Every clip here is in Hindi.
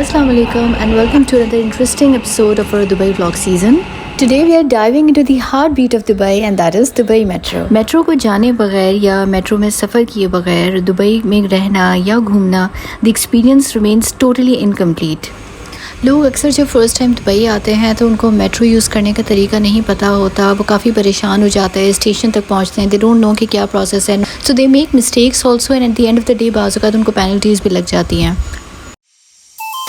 Assalamu alaikum and welcome to another interesting episode of our Dubai vlog season. Today we are diving into the heartbeat of Dubai and that is Dubai Metro. Metro को जाने बगैर या मेट्रो में सफ़र किए बगैर दुबई में रहना या घूमना the experience remains totally incomplete. लोग अक्सर जब फ़र्स्ट टाइम दुबई आते हैं तो उनको मेट्रो यूज़ करने का तरीका नहीं पता होता, वो काफ़ी परेशान हो जाते हैं, स्टेशन तक पहुंचते हैं, दे डोंट नो कि क्या प्रोसेस है, so they make mistakes also and at the end of the day बाज़ औक़ात उनको पेनल्टीज़ भी लग जाती हैं।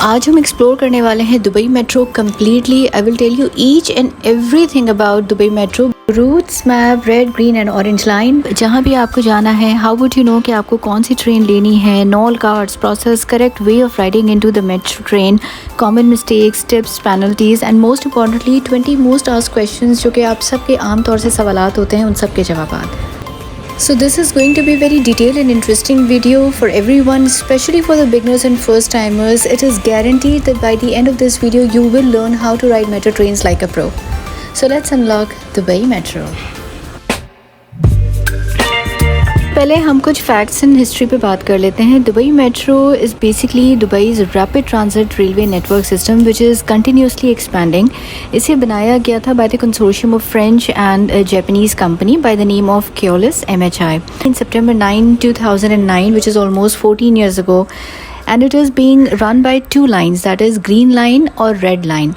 आज हम एक्सप्लोर करने वाले हैं Dubai metro completely. I will tell you each and everything about Dubai metro, routes, map, red, green and orange line, जहाँ भी आपको जाना है, हाउ वुड यू नो कि आपको कौन सी ट्रेन लेनी है, knoll cards, process, correct way of riding into the metro train, common mistakes, tips, penalties and most importantly 20 most asked questions जो कि आप सबके आम तौर से सवालात होते हैं, उन सब के जवाब। So this is going to be a very detailed and interesting video for everyone, especially for the beginners and first timers. It is guaranteed that by the end of this video you will learn how to ride metro trains like a pro. So let's unlock Dubai Metro. पहले हम कुछ फैक्ट्स एंड हिस्ट्री पे बात कर लेते हैं। Dubai metro is basically Dubai's rapid transit railway network system which is continuously expanding. इसे बनाया गया था by the consortium of French and Japanese company by the name of Keolis MHI in September 9, 2009, which is almost 14 years ago, and it is being run by two lines, that is Green Line और Red Line।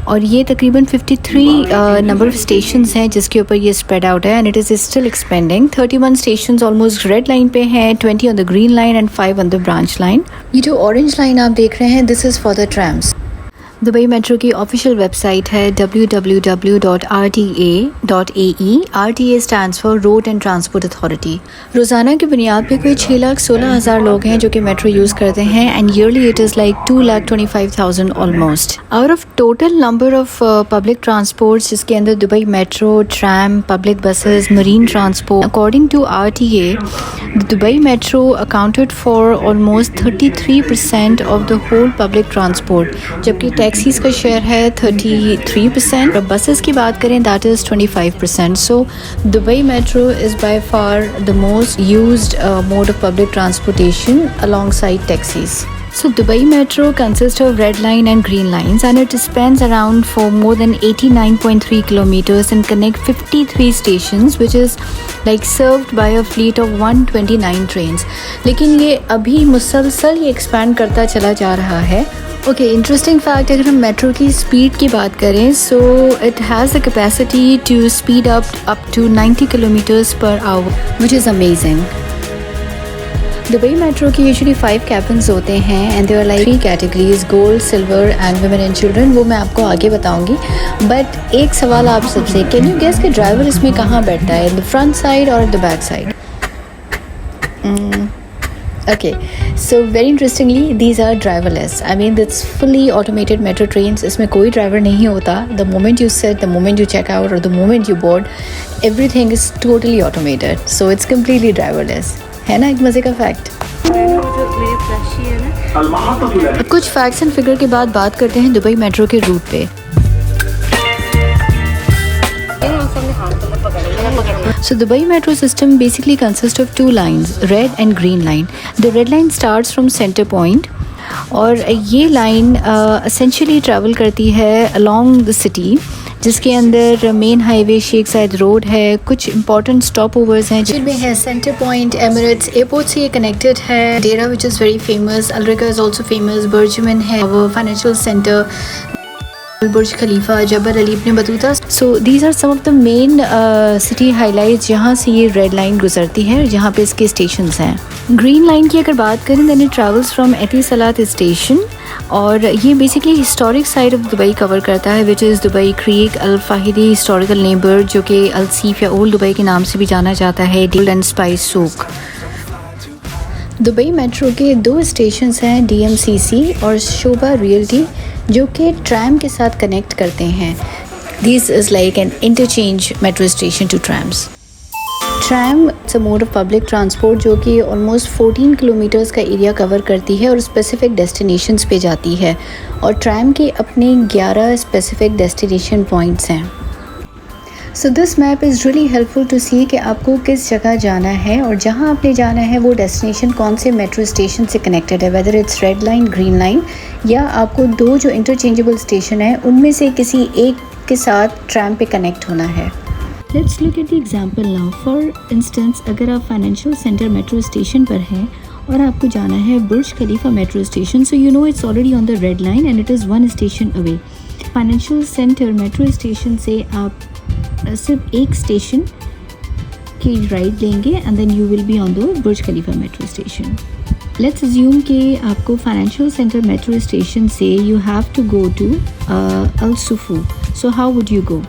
और ये तकरीबन 53 नंबर ऑफ स्टेशंस हैं जिसके ऊपर ये स्प्रेड आउट है and it is still expanding. 31 stations almost red line पे हैं, 20 on the green line and 5 on the branch line. ये जो ऑरेंज लाइन आप देख रहे हैं, this is for the ट्रैम्स। Dubai metro की ऑफिशियल वेबसाइट है www.rta.ae। RTA stands for road and transport authority. रोज़ाना की बुनियाद पे कोई 6,16,000 लोग हैं जो कि मेट्रो यूज़ करते हैं and yearly it is like 2,25,000 almost. Out of total number of public transports जिसके अंदर Dubai metro, tram, public buses, marine transport, according to RTA Dubai metro accounted for almost 33% of the whole public transport, जबकि टैक्सीज़ का शेयर है 33%। और बसेस की बात करें that is 25%। So Dubai metro is by far the most used mode of public transportation alongside taxis. So Dubai Metro consists of red line and green lines and it spans around for more than 89.3 kilometers and connect 53 stations which is like served by a fleet of 129 trains. लेकिन ये अभी मुसलसल ये expand करता चला जा रहा है। ओके, इंटरेस्टिंग फैक्ट, अगर हम मेट्रो की स्पीड की बात करें so it has the capacity to speed up to 90 kilometres per hour which is amazing. Dubai metro की यूजुअली 5 कैबिन्स होते हैं and there are like 3 categories, gold, silver and women and children. वो मैं आपको आगे बताऊंगी। बट एक सवाल आप सबसे, कैन यू गेस कि ड्राइवर इसमें कहाँ बैठता है, इन द फ्रंट साइड और the back side? Okay, so very interestingly these are driverless. I mean it's fully automated metro trains. इसमें कोई ड्राइवर नहीं होता। The moment you sit, the moment you check out or the moment you board, everything is totally automated. So it's completely driverless. है ना एक मज़े का फैक्ट। अब कुछ फैक्ट्स एंड फिगर के बाद बात करते हैं दुबई मेट्रो के रूट पे। So Dubai Metro system basically consists of 2 lines, red and green line. The red line starts from center point और ये लाइन essentially ट्रैवल करती है along the city, जिसके अंदर मेन हाईवे शेख जायद रोड है, कुछ इंपॉर्टेंट स्टॉप ओवर्स हैं जिनमें है सेंटर पॉइंट, एमिरेट्स एयरपोर्ट से ये कनेक्टेड है, Deira which is very famous, Al Rigga is also famous, BurJuman है वो financial centre, Burj Khalifa, Jebel Ali, Ibn Battuta. So these are some of the main city highlights जहाँ से ये रेड लाइन गुजरती है, जहाँ पे इसके स्टेशंस हैं। ग्रीन लाइन की अगर बात करें, then it travels from Etisalat station, और ये basically historic side of Dubai cover करता है, which is Dubai Creek, Al Fahidi historical neighbour, जो कि अल सीफ या ओल्ड दुबई के नाम से भी जाना जाता है, gold and spice souk. Dubai metro के 2 स्टेशंस हैं, DMCC और शोभा रियल्टी, जो कि ट्रैम के साथ कनेक्ट करते हैं। This is like an interchange metro station to trams. Tram it's a mode of public transport जो कि ऑलमोस्ट 14 किलोमीटर्स का एरिया कवर करती है और स्पेसिफिक डेस्टिनेशंस पे जाती है, और ट्रैम के अपने 11 स्पेसिफिक डेस्टिनेशन पॉइंट्स हैं। So this map is really helpful to see कि आपको किस जगह जाना है, और जहाँ आपने जाना है वो डेस्टिनेशन कौन से मेट्रो स्टेशन से कनेक्टेड है, whether it's red line, green line, या आपको 2 जो इंटरचेंजेबल स्टेशन है उनमें से किसी एक के साथ ट्रैम पे कनेक्ट होना है। Let's look at the example now. For instance, अगर आप फाइनेंशियल सेंटर मेट्रो स्टेशन पर हैं और आपको जाना है Burj Khalifa metro station, so you know it's already on the red line and it is 1 station away. Financial centre metro station से आप सिर्फ एक स्टेशन की राइड लेंगे and then you will be on the Burj Khalifa metro station. Let's assume कि आपको फाइनेंशियल सेंटर मेट्रो स्टेशन से you have to go to Al Sufouh. So how would you go?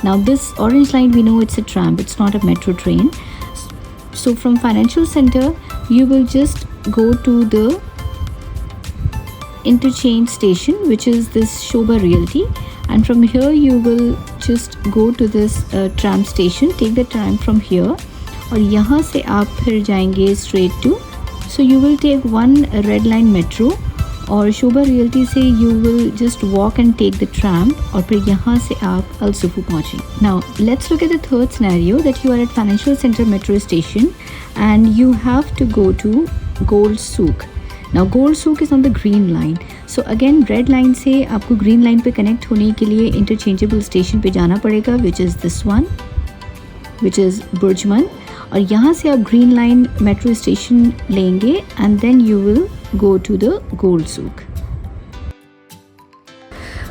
Now this orange line, we know it's a tram, it's not a metro train. So from financial center you will just go to the interchange station, which is this Shobha Realty, and from here you will just go to this tram station, take the tram from here, और यहाँ से आप फिर जाएंगे straight to, so you will take 1 red line metro, और शोभा रियल्टी से you will just walk and take the tram, और फिर यहाँ से आप अल सुफू पहुँचें। Now let's look at the third scenario that you are at financial centre metro station and you have to go to gold souk. Now gold souk is on the green line, so again red line से आपको ग्रीन लाइन पे कनेक्ट होने के लिए इंटरचेंजेबल स्टेशन पे जाना पड़ेगा, which is this one, which is BurJuman, और यहाँ से आप ग्रीन लाइन मेट्रो स्टेशन लेंगे and then you will go to the gold souk.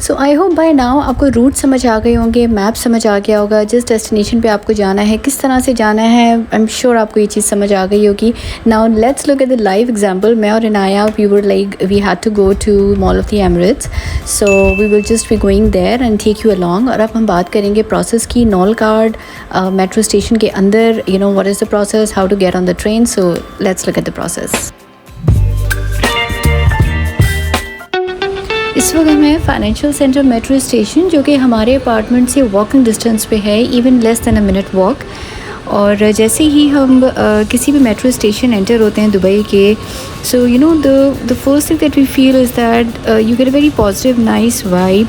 So I hope by now आपको रूट समझ आ गए होंगे, मैप समझ आ गया होगा, जिस डेस्टिनेशन पे आपको जाना है किस तरह से जाना है। आई एम श्योर आपको ये चीज़ समझ आ गई होगी। Now let's look at the live example. मैं और Inaya, we were like we had to go to Mall of the Emirates, so we will just be going there and take you along. और अब हम बात करेंगे प्रोसेस की। नॉल कार्ड मेट्रो स्टेशन के अंदर, you know what is the process, how to get on the train. So let's look at the process. इस वक्त हम हैं फाइनेंशियल सेंटर मेट्रो स्टेशन, जो कि हमारे अपार्टमेंट से वॉकिंग डिस्टेंस पे है, even less than a minute walk. और जैसे ही हम किसी भी मेट्रो स्टेशन एंटर होते हैं दुबई के, so you know the first thing that we feel is that you get a very positive nice vibe.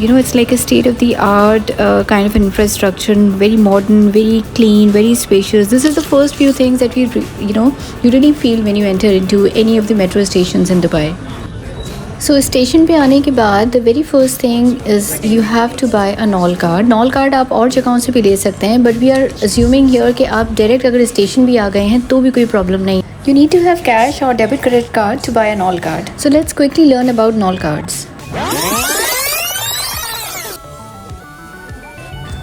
You know it's like a state of the art kind of infrastructure, very modern, very clean, very spacious. This is the first few things that you really feel when you enter into any of the metro stations in Dubai. So station पे आने के बाद the very first thing is you have to buy a Nol card. Nol card आप और जगहों से भी ले सकते हैं, but we are assuming here कि आप डायरेक्ट अगर स्टेशन भी आ गए हैं तो भी कोई प्रॉब्लम नहीं। You need to have cash और debit credit card to buy a Nol card. So let's quickly learn about Nol cards.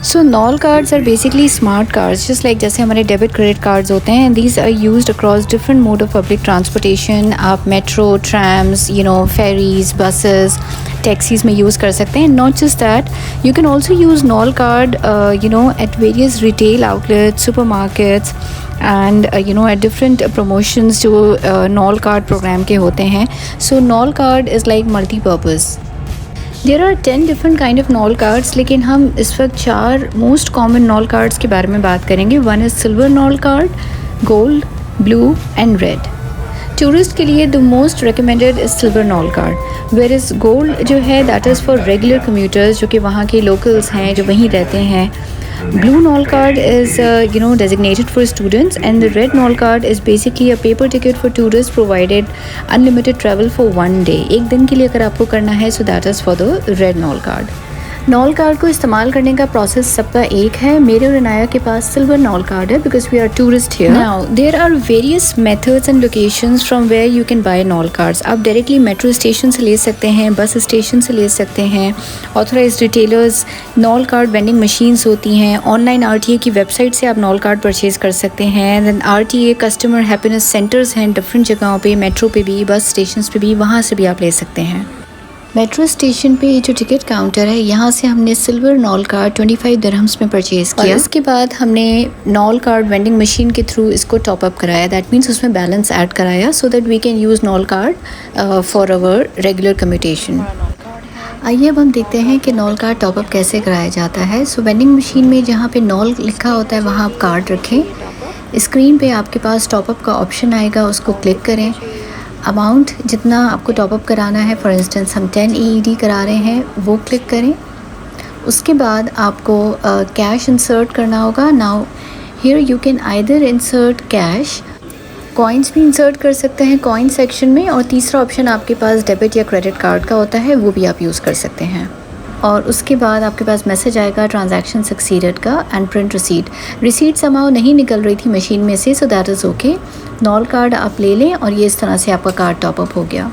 So NOL cards are basically smart cards, just like जैसे हमारे डेबिट क्रेडिट कार्ड्स होते हैं। These are used across different mode of public transportation. आप मेट्रो, ट्रैम्स, ferries, buses, टैक्सीज में यूज़ कर सकते हैं। Not just that, you can also use NOL card, at various retail outlets, supermarkets, and at different promotions जो NOL card program के होते हैं। So NOL card is like multi-purpose. There are 10 different kind of Nol cards, लेकिन हम इस वक्त 4 मोस्ट कॉमन नॉल कार्ड्स के बारे में बात करेंगे। One is silver Nol card, gold, blue and red. Tourist के लिए the most recommended is silver Nol card, where is gold जो है that is for regular commuters, जो कि वहाँ के लोकल्स हैं जो वहीं रहते हैं। Blue NOL card is designated for students, and the red NOL card is basically a paper ticket for tourists provided unlimited travel for one day. एक दिन के लिए अगर आपको करना है, so that is for the red NOL card. Knoll card को इस्तेमाल करने का प्रोसेस सबका एक है। मेरे और इनाया के पास सिल्वर नॉल कार्ड है because we are tourist here. Now there are various methods and locations from where you can buy Nol cards. आप डायरेक्टली मेट्रो स्टेशन से ले सकते हैं, बस स्टेशन से ले सकते हैं, authorized retailers, Nol card vending machines होती हैं, ऑनलाइन RTA की वेबसाइट से आप नॉल कार्ड परचेज़ कर सकते हैं। Then RTA customer happiness centers हैं डिफरेंट जगहों पे, मेट्रो पे भी, बस स्टेशन पे भी, वहाँ से भी आप ले सकते हैं। मेट्रो स्टेशन पे जो टिकट काउंटर है, यहाँ से हमने सिल्वर नॉल कार्ड 25 दिरहम्स में परचेज़ किया। इसके बाद हमने नॉल कार्ड वेंडिंग मशीन के थ्रू इसको टॉप अप कराया। दैट मीन्स उसमें बैलेंस ऐड कराया so that we can use Nol card for our regular commutation. आइए अब हम देखते हैं कि नॉल कार्ड टॉप अप कैसे कराया जाता है। सो वेंडिंग मशीन में जहाँ पे नॉल लिखा होता है वहाँ आप कार्ड रखें। स्क्रीन पे आपके पास टॉप अप का ऑप्शन आएगा, उसको क्लिक करें। अमाउंट जितना आपको टॉप अप कराना है, फॉर इंस्टेंस हम 10 AED करा रहे हैं, वो क्लिक करें। उसके बाद आपको कैश इंसर्ट करना होगा। Now here you can either insert cash, coins भी इंसर्ट कर सकते हैं कॉइन सेक्शन में, और तीसरा ऑप्शन आपके पास डेबिट या क्रेडिट कार्ड का होता है, वो भी आप यूज़ कर सकते हैं। और उसके बाद आपके पास मैसेज आएगा ट्रांजैक्शन सक्सीडेड का एंड प्रिंट रिसीट। रिसीट समाओ नहीं निकल रही थी मशीन में से, so that is okay. Knoll card आप ले लें और ये इस तरह से आपका कार्ड टॉप अप हो गया।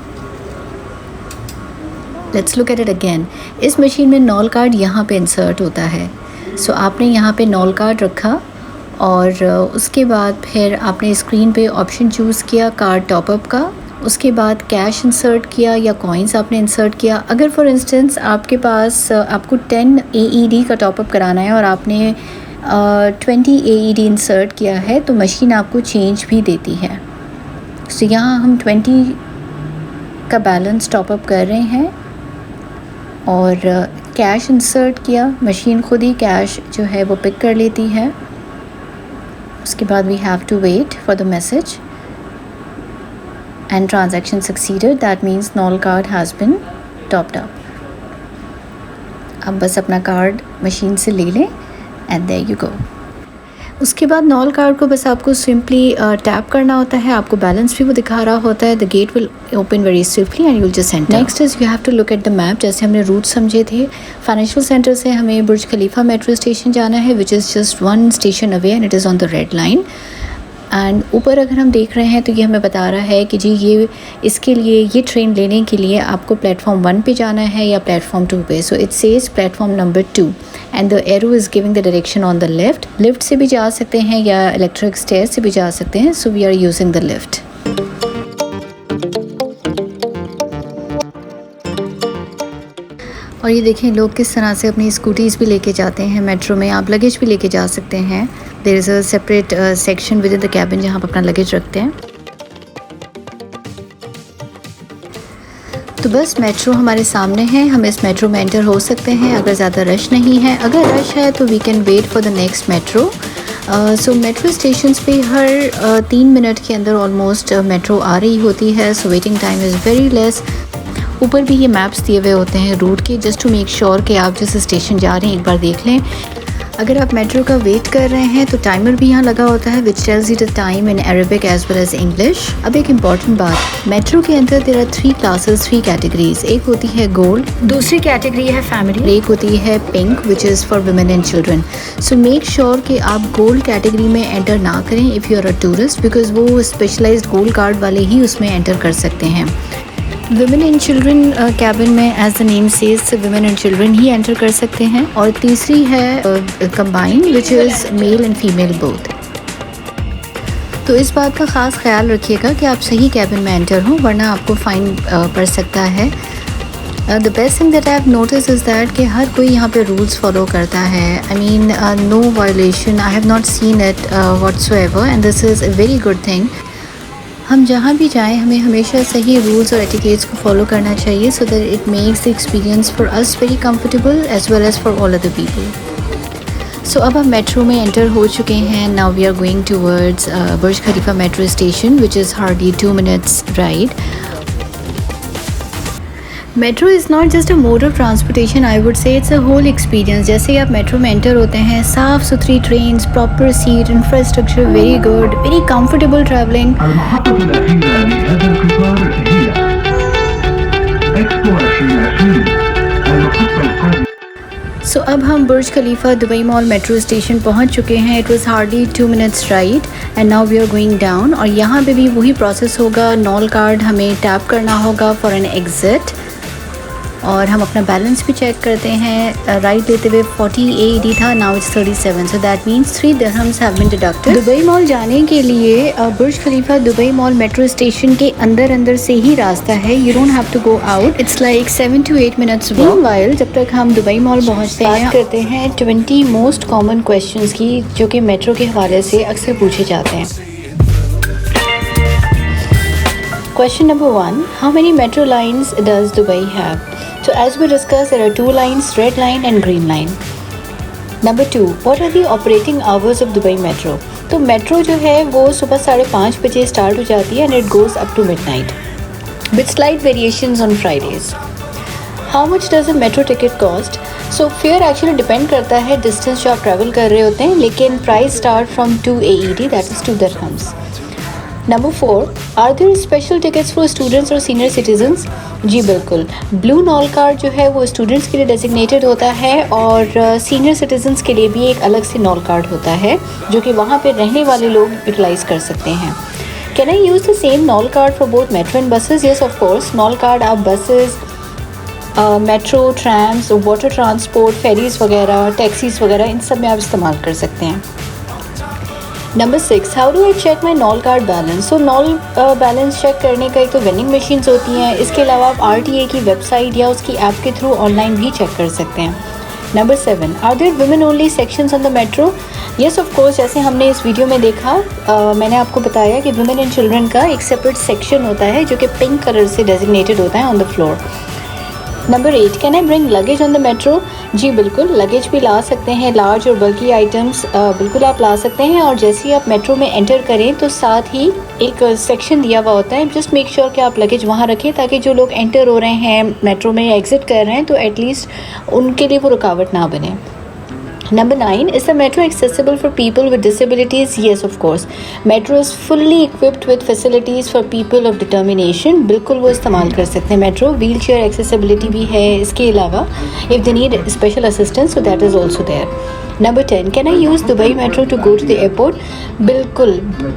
Let's look at it again. इस मशीन में नॉल कार्ड यहाँ पे इंसर्ट होता है। सो आपने यहाँ पे नॉल कार्ड रखा और उसके बाद फिर आपने स्क्रीन पे ऑप्शन चूज़ किया कार्ड टॉप अप का। उसके बाद कैश इंसर्ट किया या कॉइन्स आपने इंसर्ट किया। अगर फॉर इंस्टेंस आपके पास आपको 10 AED का टॉप अप कराना है और आपने 20 AED इंसर्ट किया है तो मशीन आपको चेंज भी देती है। सो यहाँ हम 20 का बैलेंस टॉप अप कर रहे हैं और कैश इंसर्ट किया, मशीन खुद ही कैश जो है वो पिक कर लेती है। उसके बाद we have to wait for the message and transaction succeeded, that means null card has been topped up। अब बस अपना कार्ड मशीन से ले लें and there you go। उसके बाद नॉल कार्ड को बस आपको सिंपली टैप करना होता है। आपको बैलेंस भी वो दिखा रहा होता है। The gate will open very swiftly and you will just enter. Next is you have to look at the map. जैसे हमने रूट समझे थे, फाइनेंशियल सेंटर से हमें बुर्ज खलीफा मेट्रो स्टेशन जाना है, which is just 1 station away and it is on the red line. And ऊपर अगर हम देख रहे हैं तो ये हमें बता रहा है कि जी ये इसके लिए ये ट्रेन लेने के लिए आपको प्लेटफॉर्म 1 पे जाना है या प्लेटफॉर्म 2 पे। So it says platform number 2 and the arrow is giving the direction on the left. Lift से भी जा सकते हैं या इलेक्ट्रिक स्टेयर से भी जा सकते हैं। So we are using the lift. और ये देखें लोग किस तरह से अपनी स्कूटीज़ भी लेके जाते हैं मेट्रो में। आप लगेज भी लेके जा सकते हैं। There is a separate section within the cabin जहाँ आप अपना लगेज रखते हैं। तो बस मेट्रो हमारे सामने है, हम इस मेट्रो में एंटर हो सकते हैं अगर ज़्यादा रश नहीं है। अगर रश है तो we can wait for the next metro. So metro station पे हर 3 मिनट के अंदर ऑलमोस्ट मेट्रो आ रही होती है। So waiting time is very less. ऊपर भी ये मैप्स दिए हुए होते हैं रूट के, जस्ट टू मेक श्योर कि आप जिस स्टेशन जा रहे हैं एक बार देख लें। अगर आप मेट्रो का वेट कर रहे हैं तो टाइमर भी यहाँ लगा होता है which tells you the time in Arabic as well as English. अब एक इम्पॉर्टेंट बात, मेट्रो के अंदर देयर आर 3 क्लासेस, 3 कैटेगरीज। एक होती है गोल्ड, दूसरी कैटेगरी है फैमिली, एक होती है pink which is for women and children. So make sure कि आप गोल्ड कैटेगरी में एंटर ना करें if you are a tourist, because वो स्पेशलाइज्ड गोल्ड कार्ड वाले ही उसमें एंटर कर सकते हैं। वुमेन एंड चिल्ड्रन कैबिन में as the name says women and children ही एंटर कर सकते हैं। और तीसरी है combine which is male and female both. तो इस बात का ख़ास ख्याल रखिएगा कि आप सही कैबिन में एंटर हों, वरना आपको फ़ाइन पड़ सकता है। The best thing that I have notice is that कि हर कोई यहाँ पे रूल्स फॉलो करता है। I mean no violation, I have not seen it whatsoever and this is a very good thing. हम जहाँ भी जाएं हमें हमेशा सही रूल्स और एटिकेट्स को फॉलो करना चाहिए so that it makes the experience for us very comfortable as well as for all other people. सो अब हम मेट्रो में एंटर हो चुके हैं। Now we are going towards Burj Khalifa metro station which is hardly 2 minutes ride. Metro is not just a mode of transportation, I would say it's a whole experience. जैसे ही आप मेट्रो में एंटर होते हैं, साफ़ सुथरी trains, proper seat, infrastructure very good, very comfortable travelling. So अब हम Burj Khalifa Dubai Mall metro station पहुंच चुके हैं। It was hardly 2 minutes ride and now we are going down. और यहाँ पे भी वही प्रोसेस होगा, नॉल कार्ड हमें टैप करना होगा फॉर एन एग्ज़िट और हम अपना बैलेंस भी चेक करते हैं। राइड लेते हुए 40 AED था, now it's 37, so that means 3 dirhams have been deducted. Dubai Mall जाने के लिए Burj Khalifa Dubai Mall metro station के अंदर से ही रास्ता है, you don't have to go out. It's like 7 to 8 minutes walk. Meanwhile जब तक हम दुबई मॉल पहुँचते हैं, बात करते हैं 20 मोस्ट कॉमन क्वेश्चंस की जो कि मेट्रो के हवाले से अक्सर पूछे जाते हैं। Question number 1, how many metro lines does Dubai have? So as we discussed, there are 2 lines, red line and green line. Number 2, what are the operating hours of Dubai Metro? तो मेट्रो जो है वो सुबह 5:30 बजे स्टार्ट हो जाती है and it goes up to midnight with slight variations on Fridays. How much does a metro ticket cost? So fare actually depend करता है distance जो आप travel कर रहे होते हैं, लेकिन price start from 2 AED, that is 2 dirhams. Number 4, are there special tickets for students और senior citizens? जी बिल्कुल। ब्लू नॉल कार्ड जो है वो स्टूडेंट्स के लिए डेजिग्नेटेड होता है और सीनियर सिटीजन्स के लिए भी एक अलग से नॉल कार्ड होता है जो कि वहाँ पे रहने वाले लोग यूटिलाइज़ कर सकते हैं। Can I use the same Nol card for both metro and buses? Yes of course. Nol card आप buses, metro, trams, water transport, ferries वगैरह, टैक्सीज़ वगैरह, इन सब में आप इस्तेमाल कर सकते हैं। Number 6, how do I check my Nol card balance? So Nol balance check करने का एक तो वेंडिंग मशीन्स होती हैं, इसके अलावा आप RTA की वेबसाइट या उसकी ऐप के थ्रू ऑनलाइन भी चेक कर सकते हैं। Number 7, are there women only sections on the metro? Yes of course, जैसे हमने इस वीडियो में देखा, मैंने आपको बताया कि वुमेन एंड चिल्ड्रन का एक सेपरेट सेक्शन होता है जो कि पिंक कलर से डेजिग्नेटेड होता है on the floor. Number 8, can I bring luggage on the metro? जी बिल्कुल, लगेज भी ला सकते हैं, लार्ज और बल्कि आइटम्स बिल्कुल आप ला सकते हैं। और जैसे ही आप मेट्रो में एंटर करें तो साथ ही एक सेक्शन दिया हुआ होता है, जस्ट मेक श्योर कि आप लगेज वहाँ रखें ताकि जो लोग एंटर हो रहे हैं मेट्रो में या एग्ज़िट कर रहे हैं तो एटलीस्ट उनके लिए वो रुकावट ना बने। Number 9, is the metro accessible for people with disabilities? Yes, of course. Metro is fully equipped with facilities for people of determination. बिल्कुल वो इस्तेमाल कर सकते हैं मेट्रो। व्हील चेयर एक्सेसिबिलिटी भी है इसके अलावा। If they need special assistance, so that is also there. Number 10, can I use Dubai Metro to go to the airport? बिल्कुल,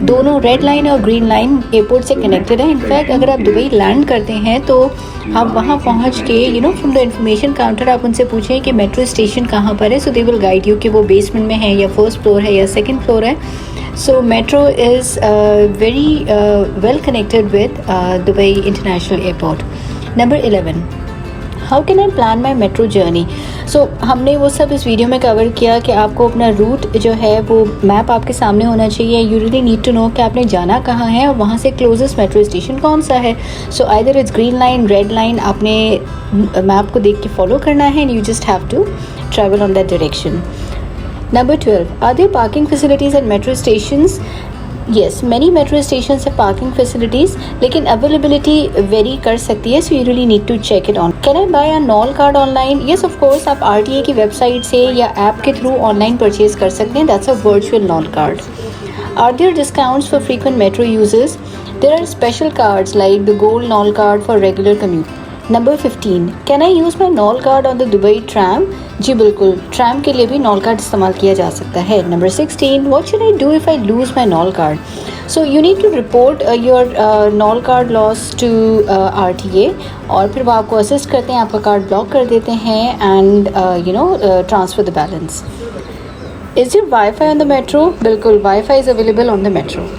दोनों रेड लाइन और ग्रीन लाइन एयरपोर्ट से कनेक्टेड है। इनफैक्ट अगर आप दुबई लैंड करते हैं तो आप वहाँ पहुँच के फ्रॉम द इन्फॉर्मेशन काउंटर आप उनसे पूछें कि मेट्रो स्टेशन कहाँ पर है, so they will guide you कि वो बेसमेंट में है या फर्स्ट फ्लोर है या सेकंड फ्लोर है। So metro is very well connected with Dubai international airport. Number 11, how can I plan my metro journey? So हमने वो सब इस वीडियो में कवर किया कि आपको अपना रूट जो है वो मैप आपके सामने होना चाहिए। You really need to know कि आपने जाना कहाँ है और वहाँ से क्लोजेस्ट मेट्रो स्टेशन कौन सा है। So either it's green line, red line, आपने मैप को देख के फॉलो करना है and you just have to travel on that direction. Number 12, are there parking facilities at metro stations? Yes, many metro stations have parking facilities, लेकिन availability vary कर सकती है, so you really need to check it on. Can I buy a NOL card online? Yes, of course, आप RTA की वेबसाइट से या ऐप के थ्रू ऑनलाइन परचेज कर सकते हैं. That's a virtual NOL card. Are there discounts for frequent metro users? There are special cards like the Gold NOL card for regular commute. Number 15, can I use my NOL card on the Dubai tram? जी बिल्कुल, ट्रैम के लिए भी नॉल कार्ड इस्तेमाल किया जा सकता है. Number 16, what should I do if I lose my NOL card? So you need to report your NOL card loss to RTA और फिर वो आपको असिस्ट करते हैं, आपका कार्ड ब्लॉक कर देते हैं and transfer the balance. Is there Wi-Fi on the metro? बिल्कुल, Wi-Fi is available on the metro.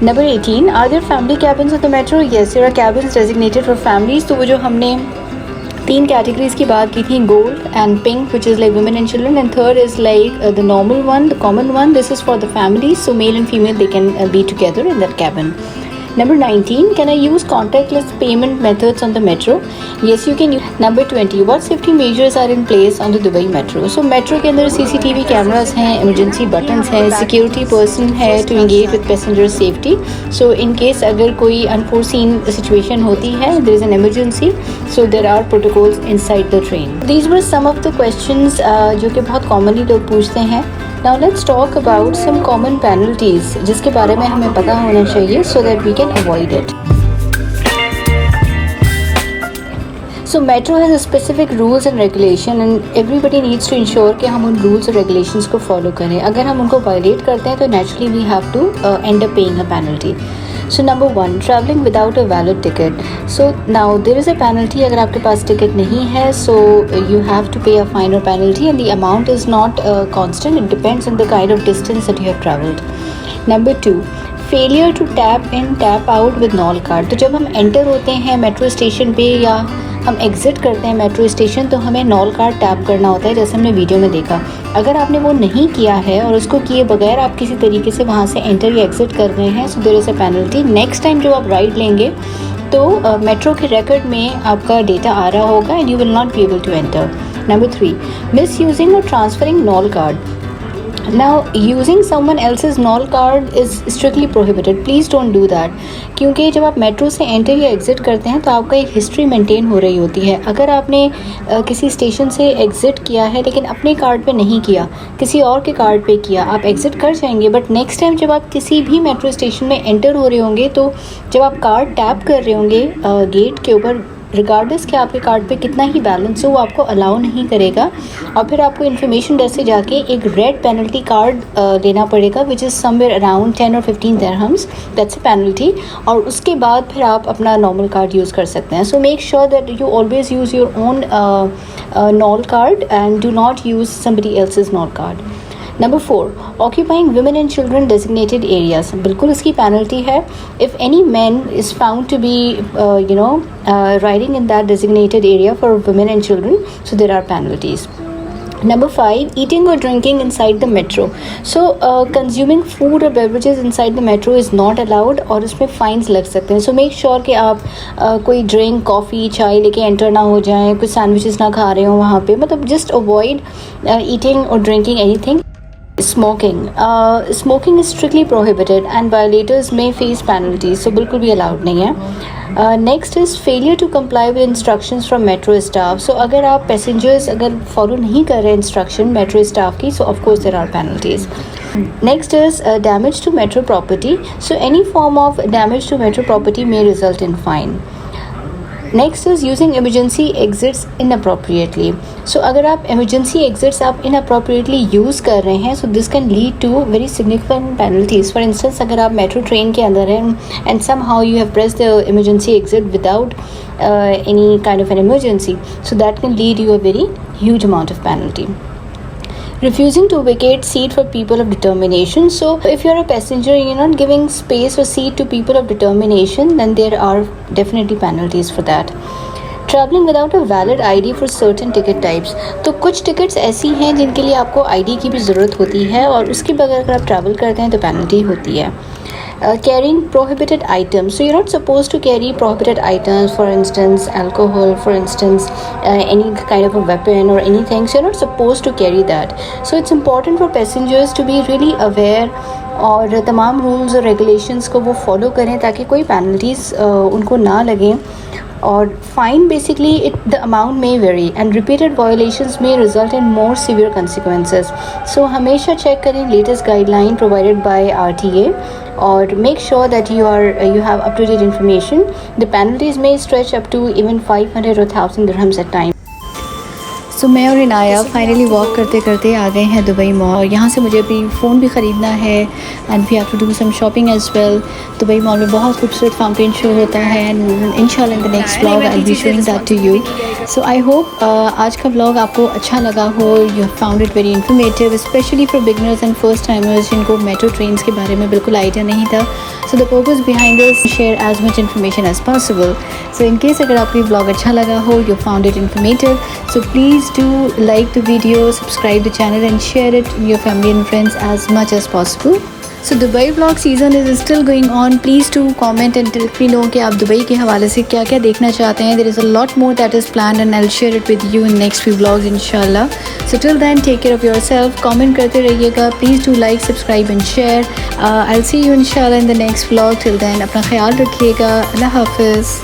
Number 18, are there family cabins on the metro? Yes, there are cabins designated for families. तो वो जो हमने 3 कैटेगरीज की बात की थी, gold and pink which is like women and children, and third is like the normal one, the common one. This is for the family, so mail and female they can be together in that cabin. Number 19, can I use contactless payment methods on the metro? Yes, you can use. Number 20, what safety measures are in place on the Dubai metro? So metro के अंदर CCTV cameras हैं, emergency buttons हैं, security person है to engage with passenger safety. So in case अगर कोई unforeseen situation होती है, there is an emergency, so there are protocols inside the train. These were some of the questions जो कि बहुत commonly लोग पूछते हैं. Now let's talk about some common penalties जिसके बारे में हमें पता होना चाहिए so that we can avoid it. So metro has specific rules and regulation and everybody needs to ensure कि हम उन रूल्स और रेगुलेशंस को फॉलो करें. अगर हम उनको वायलेट करते हैं तो naturally we have to end up paying a penalty. So number 1, traveling without a valid ticket. So now there is a penalty अगर आपके पास टिकट नहीं है, so you have to pay a fine or penalty and the amount is not constant. It depends on the kind of distance that you have traveled. Number 2, failure to tap in tap out with Nol card. तो जब हम एंटर होते हैं मेट्रो स्टेशन पे या हम एग्ज़िट करते हैं मेट्रो स्टेशन तो हमें नॉल कार्ड टैप करना होता है, जैसे हमने वीडियो में देखा. अगर आपने वो नहीं किया है और उसको किए बगैर आप किसी तरीके से वहाँ से एंटर या एग्ज़िट कर रहे हैं, so there is a penalty. Next time जब आप राइड लेंगे तो मेट्रो के रिकॉर्ड में आपका डेटा आ रहा होगा and you will not be able to enter. Number 3, misusing और transferring Nol card. Now using someone else's NOL card is strictly prohibited. Please don't do that. क्योंकि जब आप मेट्रो से एंटर या एग्ज़िट करते हैं तो आपका एक हिस्ट्री मेंटेन हो रही होती है. अगर आपने किसी स्टेशन से एग्ज़िट किया है लेकिन अपने कार्ड पे नहीं किया, किसी और के कार्ड पे किया, आप एग्ज़िट कर जाएंगे. बट नेक्स्ट टाइम जब आप किसी भी मेट्रो स्टेशन में एंटर हो रहे होंगे तो जब आप कार्ड टैप कर रहे होंगे गेट के ऊपर, रिगार्डलेस कि आपके कार्ड पे कितना ही बैलेंस हो, वो आपको अलाउ नहीं करेगा और फिर आपको इन्फॉर्मेशन डेस्क से जाके एक रेड पेनल्टी कार्ड लेना पड़ेगा विच इज़ समवेयर अराउंड 10 और 15 दिरहम्स. That's a penalty. और उसके बाद फिर आप अपना नॉर्मल कार्ड यूज़ कर सकते हैं. So make sure that you always use your own Nol card and do not use somebody else's Nol card. Number 4, occupying women and children designated areas. बिल्कुल इसकी पेनल्टी है. If any man is found to be riding in that designated area for women and children, so there are penalties. Number 5, eating or drinking inside the metro. So consuming food or beverages inside the metro is not allowed और उसमें फाइन्स लग सकते हैं. So make sure कि आप कोई ड्रिंक, कॉफ़ी, चाय लेके एंटर ना हो जाएं, कुछ सैंडविचेस ना खा रहे हो वहाँ पे. मतलब जस्ट अवॉइड ईटिंग और drinking anything. Smoking is strictly prohibited and violators may face penalties, so बिल्कुल भी allowed नहीं है. Next is failure to comply with instructions from metro staff. So अगर आप passengers अगर follow नहीं कर रहे instruction metro staff की, so of course there are penalties. Next is damage to metro property. So any form of damage to metro property may result in fine. Next is using emergency exits inappropriately. So अगर आप एमरजेंसी एग्जिट्स आप इनअप्रोप्रिएटली यूज़ कर रहे हैं so this can lead to very significant penalties. For instance अगर आप मेट्रो ट्रेन के अंदर हैं and somehow you have press the emergency exit without any kind of an emergency, so that can lead you a very huge amount of penalty. Refusing to vacate seat for people of determination. So if you're a passenger and you're not giving space or seat to people of determination, then there are definitely penalties for that. Traveling without a valid ID for certain ticket types. तो कुछ टिकट्स ऐसी हैं जिनके लिए आपको ID की भी ज़रूरत होती है और उसके बगैर अगर आप ट्रैवल करते हैं तो पेनल्टी होती है. Carrying prohibited items. So you're not supposed to carry prohibited items, for instance alcohol, for instance any kind of a weapon or anything. So you're not supposed to carry that. So it's important for passengers to be really aware और तमाम रूल्स और रेगुलेशंस को वो फॉलो करें ताकि कोई पेनल्टीज़ उनको ना लगें. और fine basically it the amount में वेरी एंड रिपीटेड वायोलेशंस में result in more severe consequences. So हमेशा चेक करें latest guideline provided by RTA और make sure that you have up to date information. The penalties may stretch up to even 500 or 1000 dirhams at times. सो मैं और इनाया फाइनली वॉक करते करते आ गए हैं दुबई मॉल. यहाँ से मुझे अभी फ़ोन भी ख़रीदना है and we have to do some shopping as well. Dubai mall में बहुत खूबसूरत फाउंटेन शो होता है एंड इंशाल्लाह in the next vlog I will be showing that to you. So I hope आज का व्लॉग आपको अच्छा लगा हो. You have found it very informative specially for beginners and first timers जिनको मेट्रो ट्रेन्स के बारे में बिल्कुल आइडिया नहीं था. So the purpose behind this share as much information as possible. So in case अगर आपको ये व्लॉग अच्छा लगा हो, you found it informative, so please do like the video, subscribe the channel and share it with your family and friends as much as possible. So Dubai vlog season is still going on. Please do comment and let me know कि आप दुबई के हवाले से क्या क्या देखना चाहते हैं. There is a lot more that is planned and I'll share it with you in next few vlogs inshallah. So till then take care of yourself. Comment करते रहिएगा. Please do like, subscribe and share. I'll see you inshallah in the next vlog. Till then अपना ख्याल रखिएगा. अल्लाह हाफिज़.